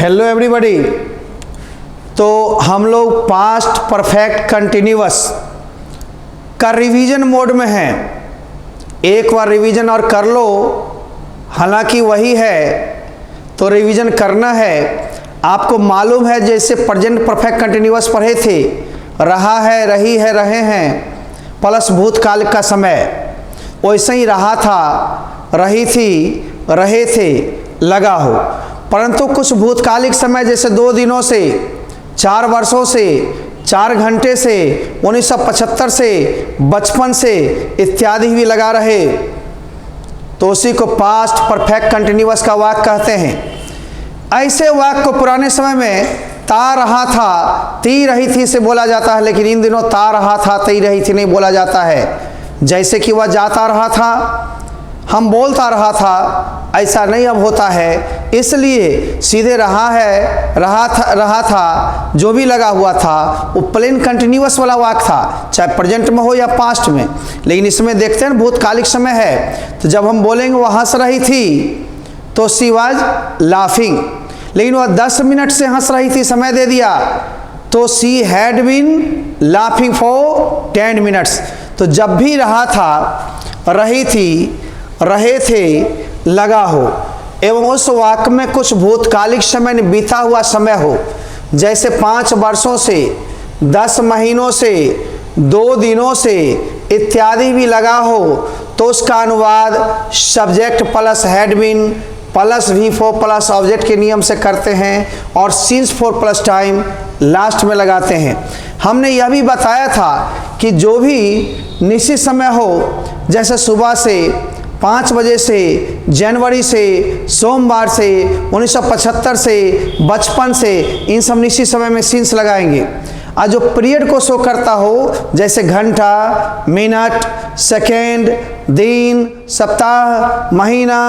Hello everybody. तो हम लोग पास्ट परफेक्ट कंटिन्यूअस का रिवीजन मोड में हैं। एक बार रिवीजन और कर लो, हालांकि वही है तो रिवीजन करना है। आपको मालूम है जैसे प्रेजेंट परफेक्ट कंटिन्यूअस पढ़े थे, रहा है, रही है, रहे हैं प्लस भूतकाल का समय, वैसे ही रहा था, रही थी, रहे थे लगा हो। परंतु कुछ भूतकालिक समय जैसे 2 दिनों से, 4 वर्षों से, 4 घंटे से, 1975 से, बचपन से इत्यादि भी लगा रहे, तो उसी को पास्ट परफेक्ट कंटिन्यूअस का वाक्य कहते हैं। ऐसे वाक्य को पुराने समय में ता रहा था, ती रही थी से बोला जाता है, लेकिन इन दिनों ता रहा था, ती रही थी नहीं बोला जाता है। जैसे कि वह जाता रहा था, हम बोलता रहा था, ऐसा नहीं अब होता है। इसलिए सीधे रहा है, रहा था जो भी लगा हुआ था वो प्लेन कंटिन्यूअस वाला वाक्य था, चाहे प्रेजेंट में हो या पास्ट में। लेकिन इसमें देखते हैं भूतकालिक समय है, तो जब हम बोलेंगे वह हंस रही थी तो शी वाज लाफिंग, लेकिन वह 10 मिनट से हंस रही थी, समय दे दिया तो she had been laughing for 10 minutes. तो जब भी रहा था, रही थी, रहे थे लगा हो एवं उस वाक्य में कुछ भूतकालिक समय ने बीता हुआ समय हो, जैसे 5 वर्षों से, 10 महीनों से, 2 दिनों से इत्यादि भी लगा हो, तो उसका अनुवाद subject plus had been plus V4 plus object के नियम से करते हैं और सिंस 4 प्लस टाइम लास्ट में लगाते हैं। हमने यह भी बताया था कि जो भी निश्चित समय हो, जैसे सुबह से 5 बजे से, जनवरी से, सोमवार से, 1975 से, बचपन से, इन सब निश्चित समय में सिंस लगाएंगे। और जो पीरियड को शो करता हो, जैसे घंटा, मिनट, सेकेंड, दिन, सप्ताह, महीना,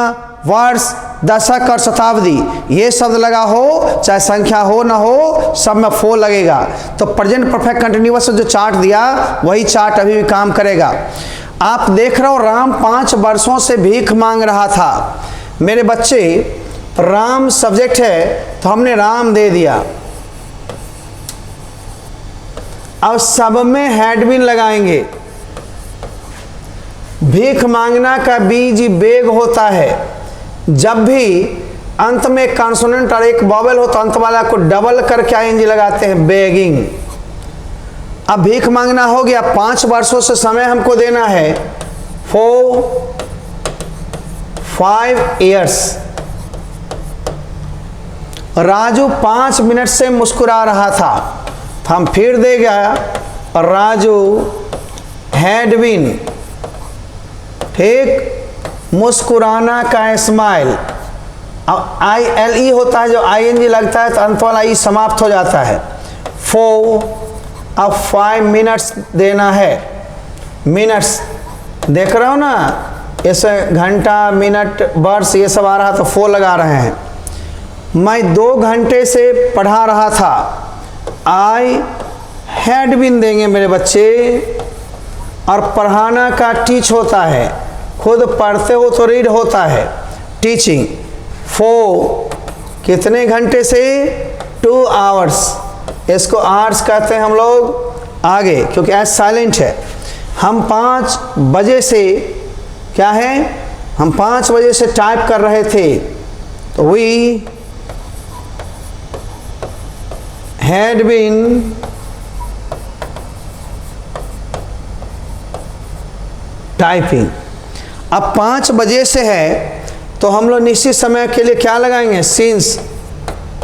वर्ष, दशक और शताब्दी, ये शब्द लगा हो, चाहे संख्या हो ना हो, सब में 4 लगेगा। तो प्रेजेंट परफेक्ट कंटिन्यूअस जो चार्ट दिया वही चार्ट अभी भी काम करेगा। आप देख रहे हो राम 5 वर्षों से भीख मांग रहा था। मेरे बच्चे, राम सब्जेक्ट है तो हमने राम दे दिया। अब सब में हैड बीन लगाएंगे। भीख मांगना का बीज बेग होता है। जब भी अंत में एक कॉन्सोनेंट और एक वॉवेल हो तो अंत वाला को डबल करके आईएनजी लगाते हैं, बेगिंग। अब भीख मांगना हो गया, 5 वर्षों से समय हमको देना है 5 years। राजू 5 मिनट से मुस्कुरा रहा था, हम फिर दे गया राजू हैड बीन, ठीक, मुस्कुराना का स्माइल। अब ILE होता है, जो ING लगता है तो अंत वाला ई समाप्त हो जाता है। 4, अब 5 मिनट्स देना है। मिनट्स देख रहे हो ना, ऐसे घंटा, मिनट, वर्ष ये सब आ रहा तो 4 लगा रहे हैं। मैं 2 घंटे से पढ़ा रहा था, आई हैड बीन देंगे मेरे बच्चे। और पढ़ाना का टीच होता है, खुद पढ़ते हो तो रीड होता है, टीचिंग। 4 कितने घंटे से? 2 hours। इसको आवर्स कहते हैं हम लोग आगे, क्योंकि एज साइलेंट है। हम 5 बजे से, क्या है, हम 5 बजे से टाइप कर रहे थे, तो वी हैड बीन टाइपिंग। अब 5 बजे से है तो हम लोग निश्चित समय के लिए क्या लगाएंगे? Since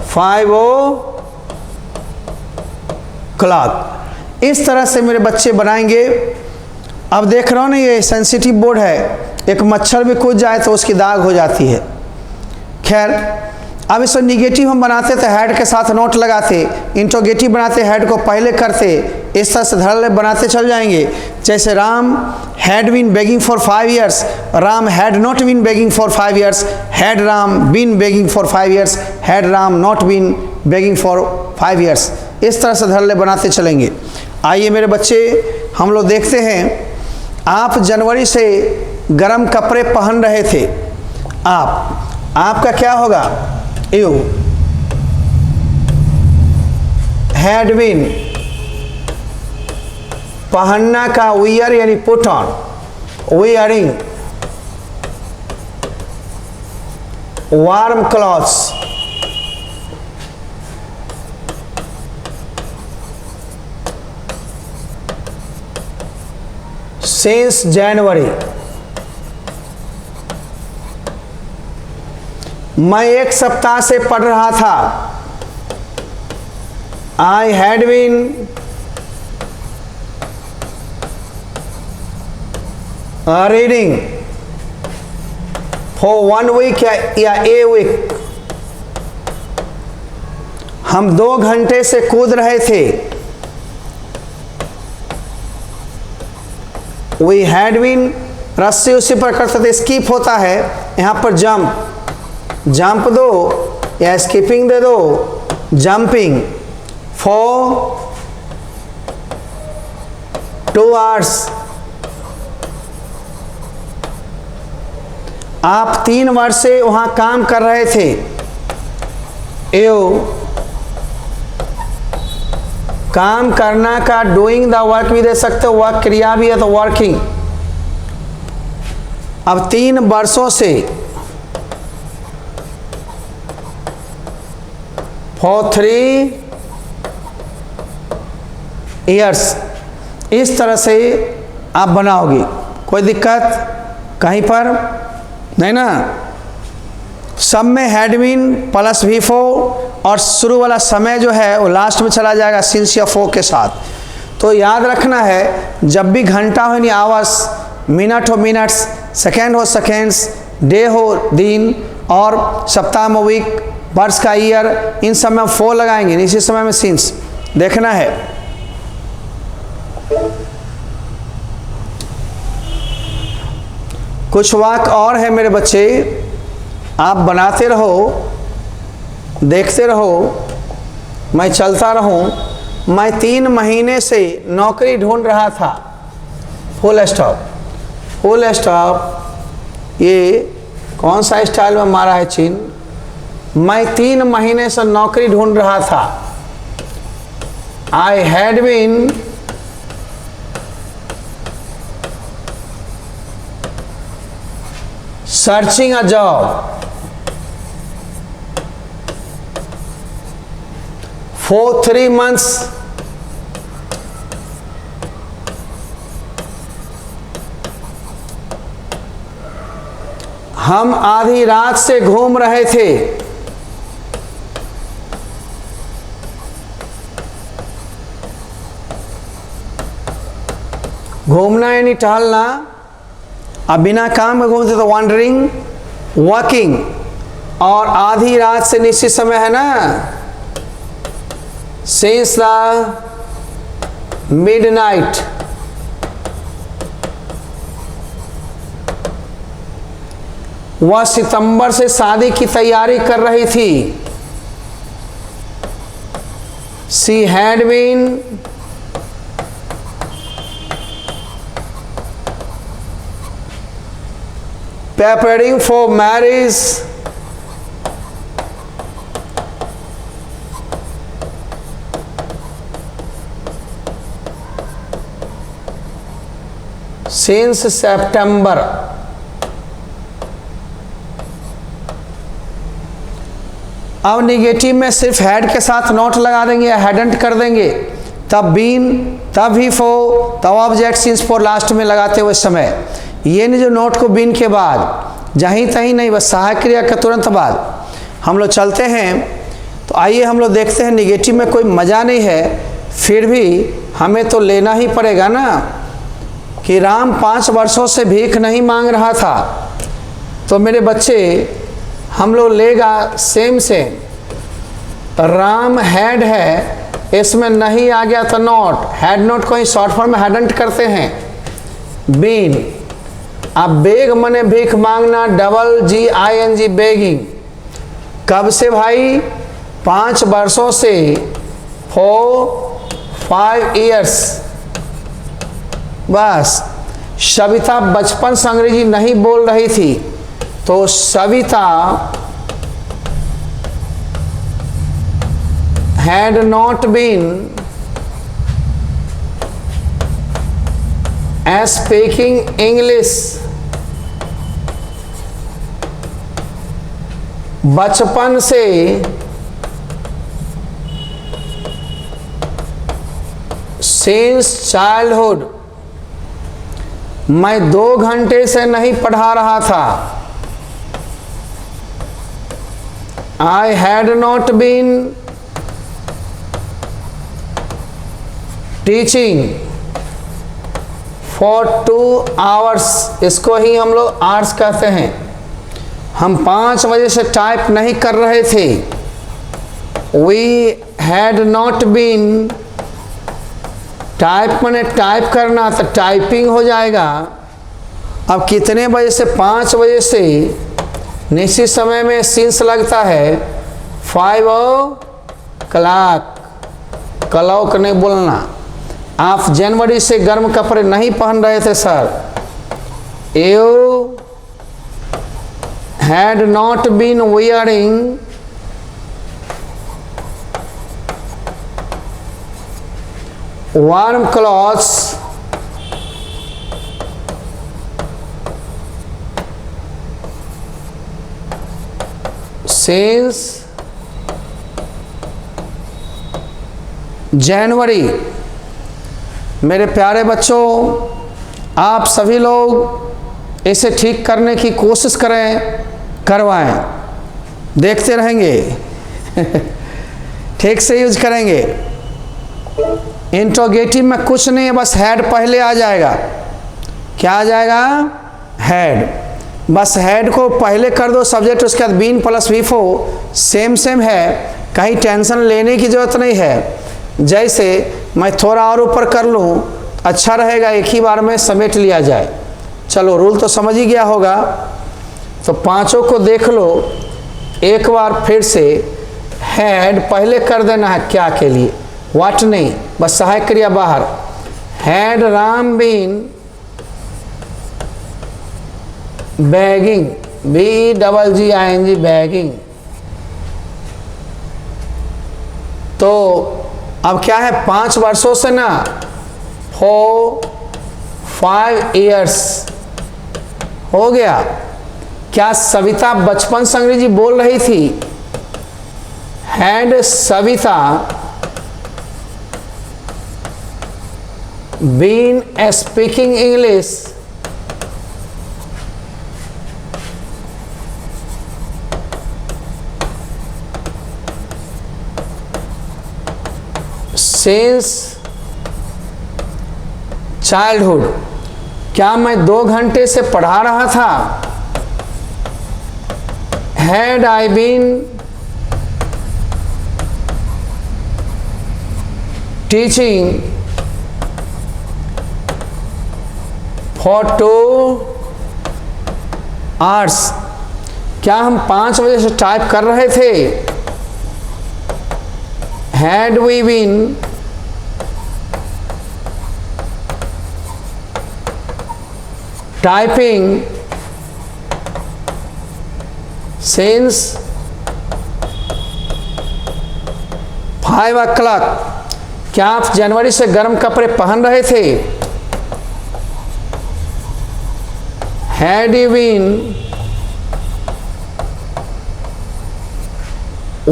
5 o'clock। इस तरह से मेरे बच्चे बनाएंगे। अब देख रहे हो ना, ये सेंसिटिव बोर्ड है, एक मच्छर भी कूद जाए तो उसकी दाग हो जाती है। खैर, अब इसको निगेटिव हम बनाते तो हेड के साथ नोट लगाते, इंट्रोगेटिव बनाते हेड को पहले करते, इस तरह से धड़ल्ले बनाते चल जाएंगे। जैसे Ram had been begging for 5 years, Ram had not been begging for 5 years, had Ram been begging for 5 years, had Ram not been begging for 5 years। इस तरह से धड़ल्ले बनाते चलेंगे। आइए मेरे बच्चे, हम लोग देखते हैं, आप जनवरी से गर्म कपड़े पहन रहे थे। आपका क्या होगा? यू हैड बीन, पहनना का वियर यानी put on, wearing warm clothes, since January. मैं एक सप्ताह से पढ़ रहा था। I had been reading for 1 week या ए वीक। हम 2 घंटे से कूद रहे थे। वी हैड बीन, रस्सी उसी पर करते थे, स्किप होता है, यहां पर जंप, जंप दो या स्किपिंग दे दो, जंपिंग फॉर 2 आवर्स। आप 3 वर्ष से वहां काम कर रहे थे। यू काम करना का डूइंग द वर्क भी दे सकते हो, वर्क क्रिया भी है तो वर्किंग। अब 3 वर्षों से, फॉर 3 ईयर्स, इस तरह से आप बनाओगे। कोई दिक्कत कहीं पर नहीं ना। सब में हैड बीन प्लस V4 और शुरू वाला समय जो है वो लास्ट में चला जाएगा सिंस या फॉर के साथ। तो याद रखना है, जब भी घंटा हो यानी आवर्स, मिनट हो मिनट्स, सेकेंड हो सेकेंड्स, डे हो दिन, और सप्ताह में वीक, वर्ष का ईयर, इन सब में 4 लगाएंगे, इसी समय में सिंस देखना है। कुछ वाक्य और है मेरे बच्चे, आप बनाते रहो, देखते रहो, मैं चलता रहूं। मैं 3 महीने से नौकरी ढूंढ रहा था। Full stop, full stop. ये कौन सा स्टाइल में मारा है चिन्ह? मैं 3 महीने से नौकरी ढूंढ रहा था। I had been searching a job for 3 months। हम आधी रात से घूम रहे थे। घूमना यानी टहलना, अब बिना काम में घूमते तो वॉन्डरिंग, वॉकिंग, और आधी रात से निश्चित समय है ना, सिंस द मिडनाइट। वह सितंबर से शादी की तैयारी कर रही थी। She had been preparing for marriage since September। अब निगेटिव में सिर्फ हैड के साथ नोट लगा देंगे या हैडंट कर देंगे, तब बीन, तब ही फो, तब ऑब्जेक्ट सिंस फॉर लास्ट में लगाते हुए समय। ये नहीं जो नोट को बीन के बाद जहीं तहीं नहीं, बस सहायक क्रिया के तुरंत बाद हम लोग चलते हैं। तो आइए हम लोग देखते हैं। निगेटिव में कोई मज़ा नहीं है, फिर भी हमें तो लेना ही पड़ेगा ना कि राम 5 वर्षों से भीख नहीं मांग रहा था। तो मेरे बच्चे हम लोग लेगा सेम सेम। राम हैड है, इसमें नहीं आ गया तो नॉट, हैड नॉट को ही शॉर्ट फॉर्म में हैडंट करते हैं। बीन, अब बेग मने भीख मांगना, GING बेगिंग। कब से भाई? 5 वर्षों से, फॉर 5 years। बस। सविता बचपन से अंग्रेजी नहीं बोल रही थी, तो Savita had not been speaking English, बचपन से since childhood मैं 2 घंटे से नहीं पढ़ा रहा था। I had not been teaching for 2 hours, इसको ही हम लोग आवर्स कहते हैं। हम 5 बजे से टाइप नहीं कर रहे थे। We had not been, type मैंने टाइप करना तो टाइपिंग हो जाएगा। अब कितने बजे से? 5 बजे से निश्चित समय में सिंस लगता है 5 o'clock, क्लॉक नहीं बोलना। आप जनवरी से गर्म कपड़े नहीं पहन रहे थे sir. You had not been wearing warm clothes since January. मेरे प्यारे बच्चों, आप सभी लोग इसे ठीक करने की कोशिश करें, करवाएं, देखते रहेंगे ठीक से यूज करेंगे। इंट्रोगेटिव में कुछ नहीं है, बस हेड पहले आ जाएगा। क्या आ जाएगा? हेड। बस हेड को पहले कर दो सब्जेक्ट, उसके बाद बीन प्लस वीफो सेम है, कहीं टेंशन लेने की जरूरत नहीं है। जैसे मैं थोड़ा और ऊपर कर लूँ अच्छा रहेगा, एक ही बार में समेट लिया जाए। चलो रूल तो समझ ही गया होगा, तो 5 को देख लो एक बार फिर से। हेड पहले कर देना है, क्या के लिए? व्हाट नहीं, बस सहायक क्रिया बाहर। Had Ram been begging, BEGGING, begging. तो अब क्या है, 5 वर्षों से ना 5 years हो गया। क्या सविता बचपन से अंग्रेजी बोल रही थी? Had Savita been speaking English since childhood. क्या मैं 2 घंटे से पढ़ा रहा था? Had I been teaching for 2 hours। क्या हम 5 बजे से टाइप कर रहे थे? Had we been typing since 5 o'clock? क्या आप जनवरी से गर्म कपड़े पहन रहे थे? Had you been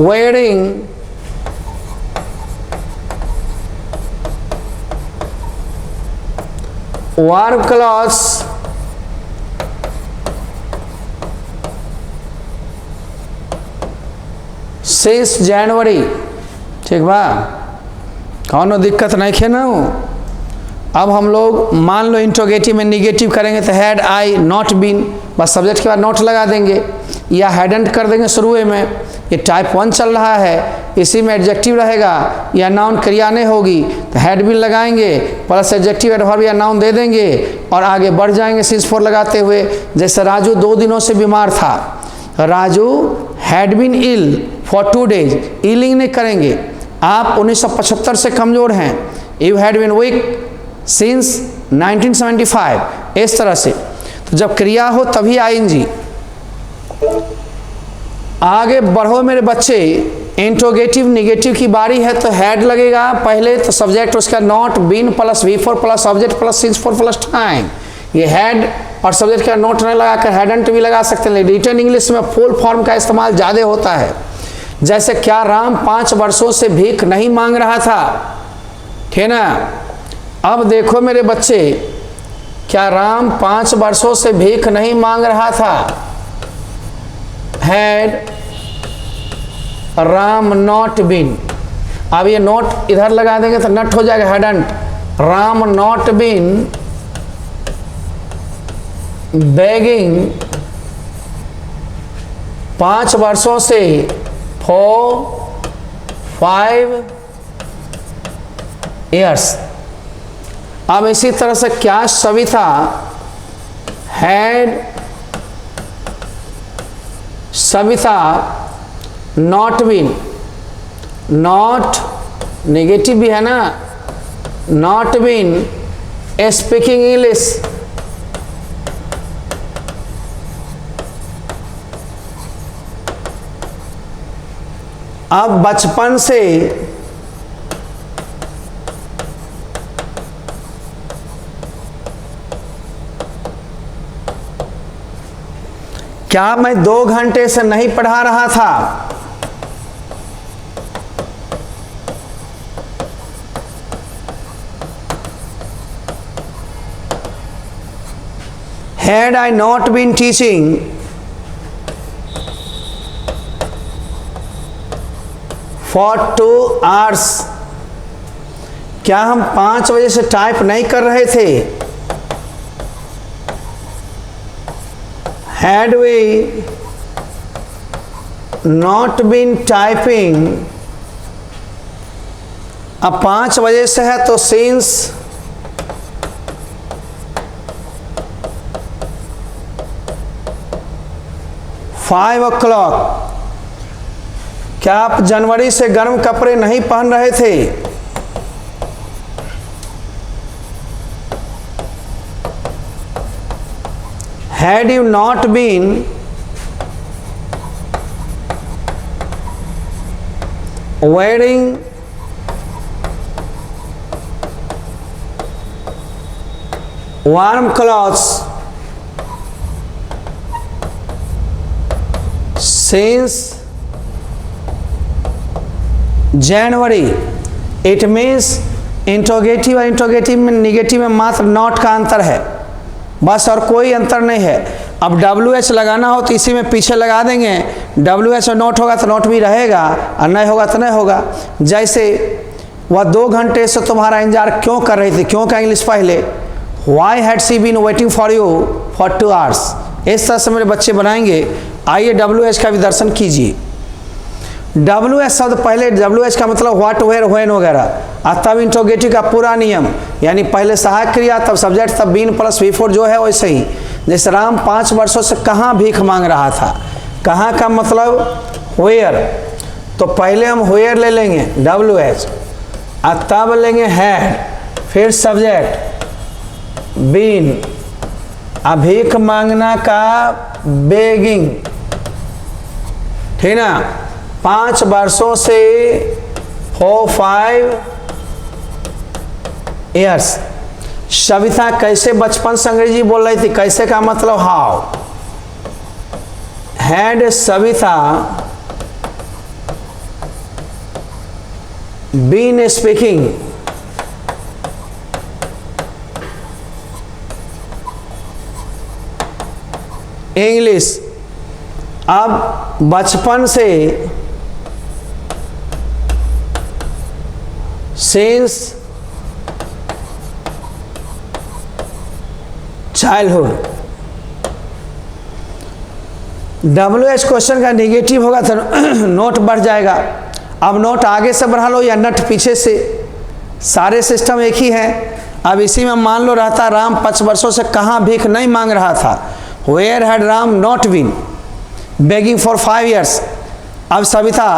wearing warm clothes since January? ठीक बा, कौनो दिक्कत नहीं है ना। अब हम लोग मान लो इंट्रोगेटिव में निगेटिव करेंगे तो हैड आई नॉट बीन, बस सब्जेक्ट के बाद नॉट लगा देंगे, या हैडंट कर देंगे शुरू में। ये टाइप 1 चल रहा है, इसी में एडजेक्टिव रहेगा या नाउन क्रिया नहीं होगी तो हैड बीन लगाएंगे प्लस एडजेक्टिव एडवर्ब या नाउन दे देंगे और आगे बढ़ जाएंगे सिंस 4 लगाते हुए। जैसे राजू 2 दिनों से बीमार था, Raju had been ill for 2 days। इलिंग नहीं करेंगे, आप 1975 से कमज़ोर हैं। You had been weak since 1975, इस तरह से। तो जब क्रिया हो तभी आईएनजी। आगे बढ़ो मेरे बच्चे, इंट्रोगेटिव निगेटिव की बारी है तो हैड लगेगा पहले, तो सब्जेक्ट उसका not been plus V4 plus object plus since 4 plus time. ये हैड और सब्जेक्ट का नोट न लगाकर हैडंट भी लगा सकते हैं। रिटन इंग्लिश में फुल फॉर्म का इस्तेमाल ज़्यादा होता है। जैसे क्या राम 5 वर्षों से भीख नहीं मांग रहा था, ठीक ना। अब देखो मेरे बच्चे, क्या राम 5 वर्षों से भीख नहीं मांग रहा था? हैड राम नॉट बीन, अब ये नोट इधर लगा देंगे तो नट हो जाएगा hadn't. Ram not been begging 5 वर्षों से for 5 years। अब इसी तरह से क्या Savita had Savita not been, not negative भी है ना, नॉट बीन स्पीकिंग इंग्लिश, अब बचपन से क्या मैं 2 घंटे से नहीं पढ़ा रहा था? Had I not been teaching for 2 hours, क्या हम 5 बजे से टाइप नहीं कर रहे थे? Had we not been typing, अब 5 बजे से है तो since फाइव ओ क्लॉक, क्या आप जनवरी से गर्म कपड़े नहीं पहन रहे थे? Had you not been wearing warm clothes since January, it means interrogative और इंट्रोगेटिव में निगेटिव में मात्र नॉट का अंतर है, बस और कोई अंतर नहीं है। अब WH लगाना हो तो इसी में पीछे लगा देंगे, WH और नोट होगा तो नोट भी रहेगा और नहीं होगा तो नहीं होगा। जैसे वह 2 घंटे से तुम्हारा इंतजार क्यों कर रही थी, क्यों का इंग्लिश पहले, why had she been waiting for you for 2 hours। इस तरह से मेरे बच्चे बनाएंगे। आइए WH का भी दर्शन कीजिए। WH शब्द पहले, WH का मतलब व्हाट, वेयर, व्हेन वगैरह, और तब इंट्रोगेटिव का पूरा नियम, यानी पहले सहायक क्रिया तब सब्जेक्ट तब बीन प्लस V4 जो है वैसे ही। जैसे राम 5 वर्षों से कहाँ भीख मांग रहा था, कहाँ का मतलब वेयर, तो पहले हम वेयर ले लेंगे WH और तब लेंगे हैड, फिर सब्जेक्ट बीन, भीख मांगना का बेगिंग, ठीक ना। 5 वर्षों से 5 years। सविता कैसे बचपन से अंग्रेजी बोल रही थी, कैसे का मतलब how. Had Savita been speaking English. अब बचपन से सिंस चाइल्डहुड। WH क्वेश्चन का नेगेटिव होगा तो नोट बढ़ जाएगा। अब नोट आगे से बढ़ा लो या नट पीछे से, सारे सिस्टम एक ही है। अब इसी में मान लो रहता राम 5 वर्षों से कहाँ भीख नहीं मांग रहा था, where had Ram not been begging for 5 years। अब सविता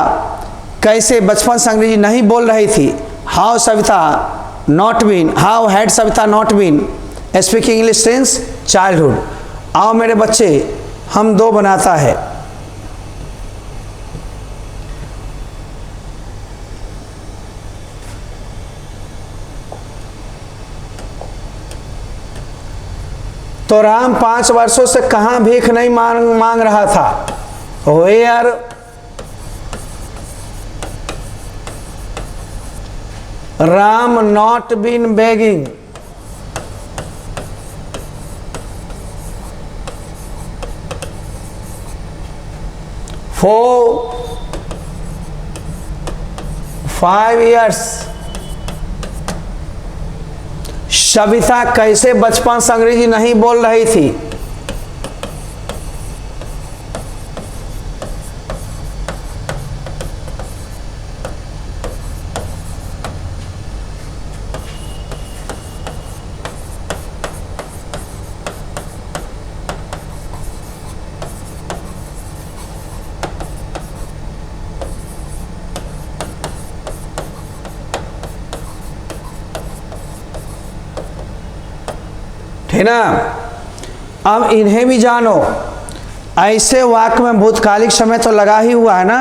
कैसे बचपन से अंग्रेजी नहीं बोल रही थी, how Savita not been, how had Savita not been speaking English since childhood. आओ मेरे बच्चे हम 2 बनाता है। तो राम 5 वर्षों से कहाँ भीख नहीं मांग रहा था। Where Ram not been begging, for 5 years। Savita कैसे बचपन से अंग्रेजी नहीं बोल रही थी। है ना। अब इन्हें भी जानो। ऐसे वाक्य में भूतकालिक समय तो लगा ही हुआ है ना,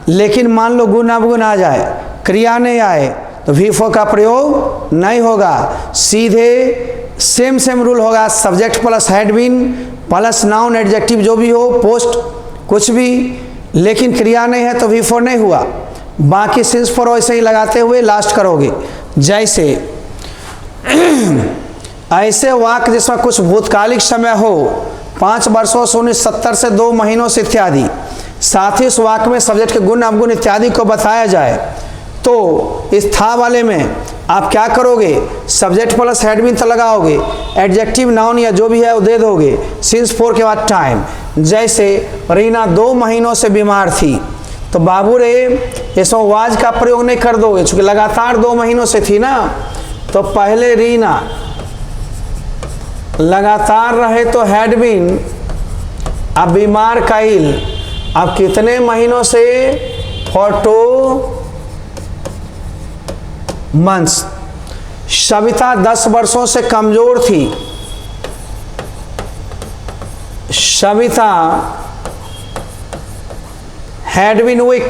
लेकिन मान लो गुण अवगुण आ जाए, क्रिया नहीं आए, तो V4 का प्रयोग नहीं होगा। सीधे सेम रूल होगा। Subject plus had been plus noun adjective जो भी हो, पोस्ट कुछ भी, लेकिन क्रिया नहीं है तो V4 नहीं हुआ। बाकी सिंस फॉर वैसे ही लगाते हुए लास्ट करोगे। जैसे ऐसे वाक्य जिसमें कुछ भूतकालिक समय हो, 5 वर्षों से 1970 से 2 महीनों से इत्यादि, साथ ही उस वाक्य में सब्जेक्ट के गुण अवगुण इत्यादि को बताया जाए, तो इस था वाले में आप क्या करोगे, सब्जेक्ट प्लस हैड बीन तो लगाओगे, एडजेक्टिव नाउन या जो भी है वो दे दोगे, सिंस फॉर के बाद टाइम। जैसे रीना 2 महीनों से बीमार थी, तो बाबू रे इसमें वाज का प्रयोग नहीं कर दोगे, चूंकि लगातार 2 महीनों से थी ना। तो पहले रीना लगातार रहे तो हैड बीन, अब बीमार काइल, अब कितने महीनों से, फॉर 2 मंथ्स। सविता 10 वर्षों से कमजोर थी। Savita had been weak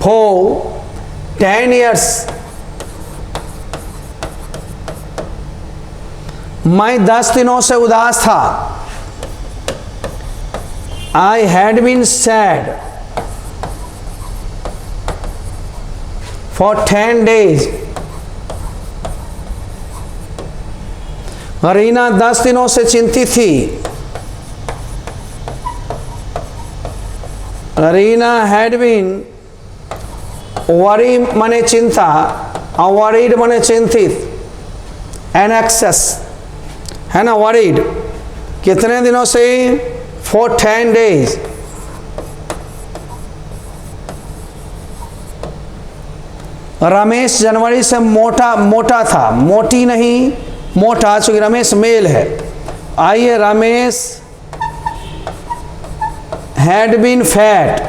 for 10 years। मैं 10 दिनों से उदास था। I had been sad for 10 days। Reena 10 दिनों से चिंतित थी। रीना had been worry माने चिंता, और worried माने चिंतित, anxious है ना। worried कितने दिनों से, for 10 days। रमेश जनवरी से मोटा था, मोटी नहीं मोटा, चूंकि रमेश मेल है। आइए, रमेश had been fat।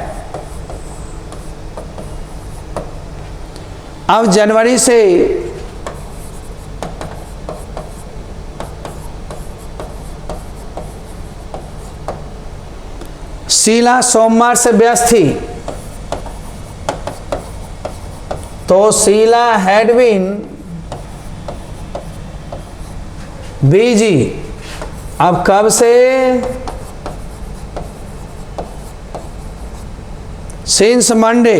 अब जनवरी से शीला सोमवार से व्यस्त थी, तो शीला हैड बीन बिजी। अब कब से, सिंस मंडे।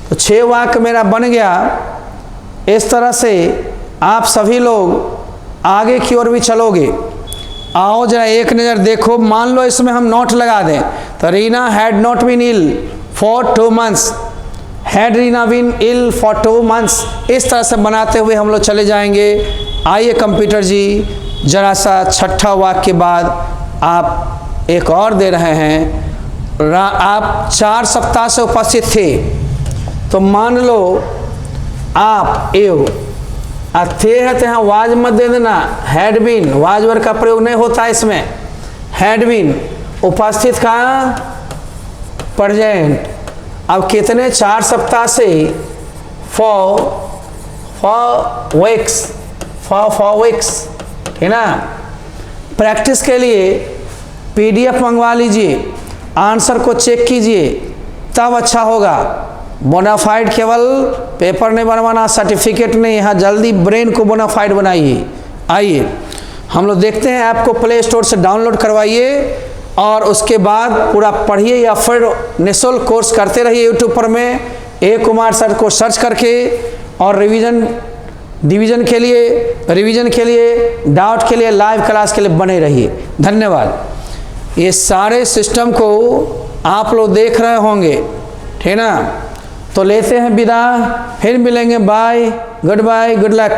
तो 6 वाक्य मेरा बन गया। इस तरह से आप सभी लोग आगे की ओर भी चलोगे। आओ जरा एक नज़र देखो। मान लो इसमें हम नोट लगा दें, तो Rina had not been ill for 2 months, had Rina been ill for 2 months। इस तरह से बनाते हुए हम लोग चले जाएंगे। आइए कंप्यूटर जी, जरा सा 6ठा वाक्य के बाद आप एक और दे रहे हैं। आप 4 सप्ताह से उपस्थित थे, तो मान लो आप एव थे है तो यहाँ वाज मत दे देना। हैड बीन, वाज वर्ग का प्रयोग नहीं होता इसमें। हैड बीन उपस्थित का प्रेजेंट। अब कितने, 4 सप्ताह से, फॉर वीक्स, है ना। प्रैक्टिस के लिए PDF मंगवा लीजिए, आंसर को चेक कीजिए, तब अच्छा होगा। बोनाफाइड केवल पेपर नहीं बनवाना, सर्टिफिकेट नहीं, यहाँ जल्दी ब्रेन को बोनाफाइड बनाइए। आइए हम लोग देखते हैं, ऐप को प्ले स्टोर से डाउनलोड करवाइए और उसके बाद पूरा पढ़िए या फिर निःशुल्क कोर्स करते रहिए यूट्यूब पर में ए कुमार सर को सर्च करके, और डिवीज़न के लिए, रिवीजन के लिए, डाउट के लिए, लाइव क्लास के लिए बने रहिए। धन्यवाद। ये सारे सिस्टम को आप लोग देख रहे होंगे, ठीक ना? तो लेते हैं विदा, फिर मिलेंगे। Bye, good luck.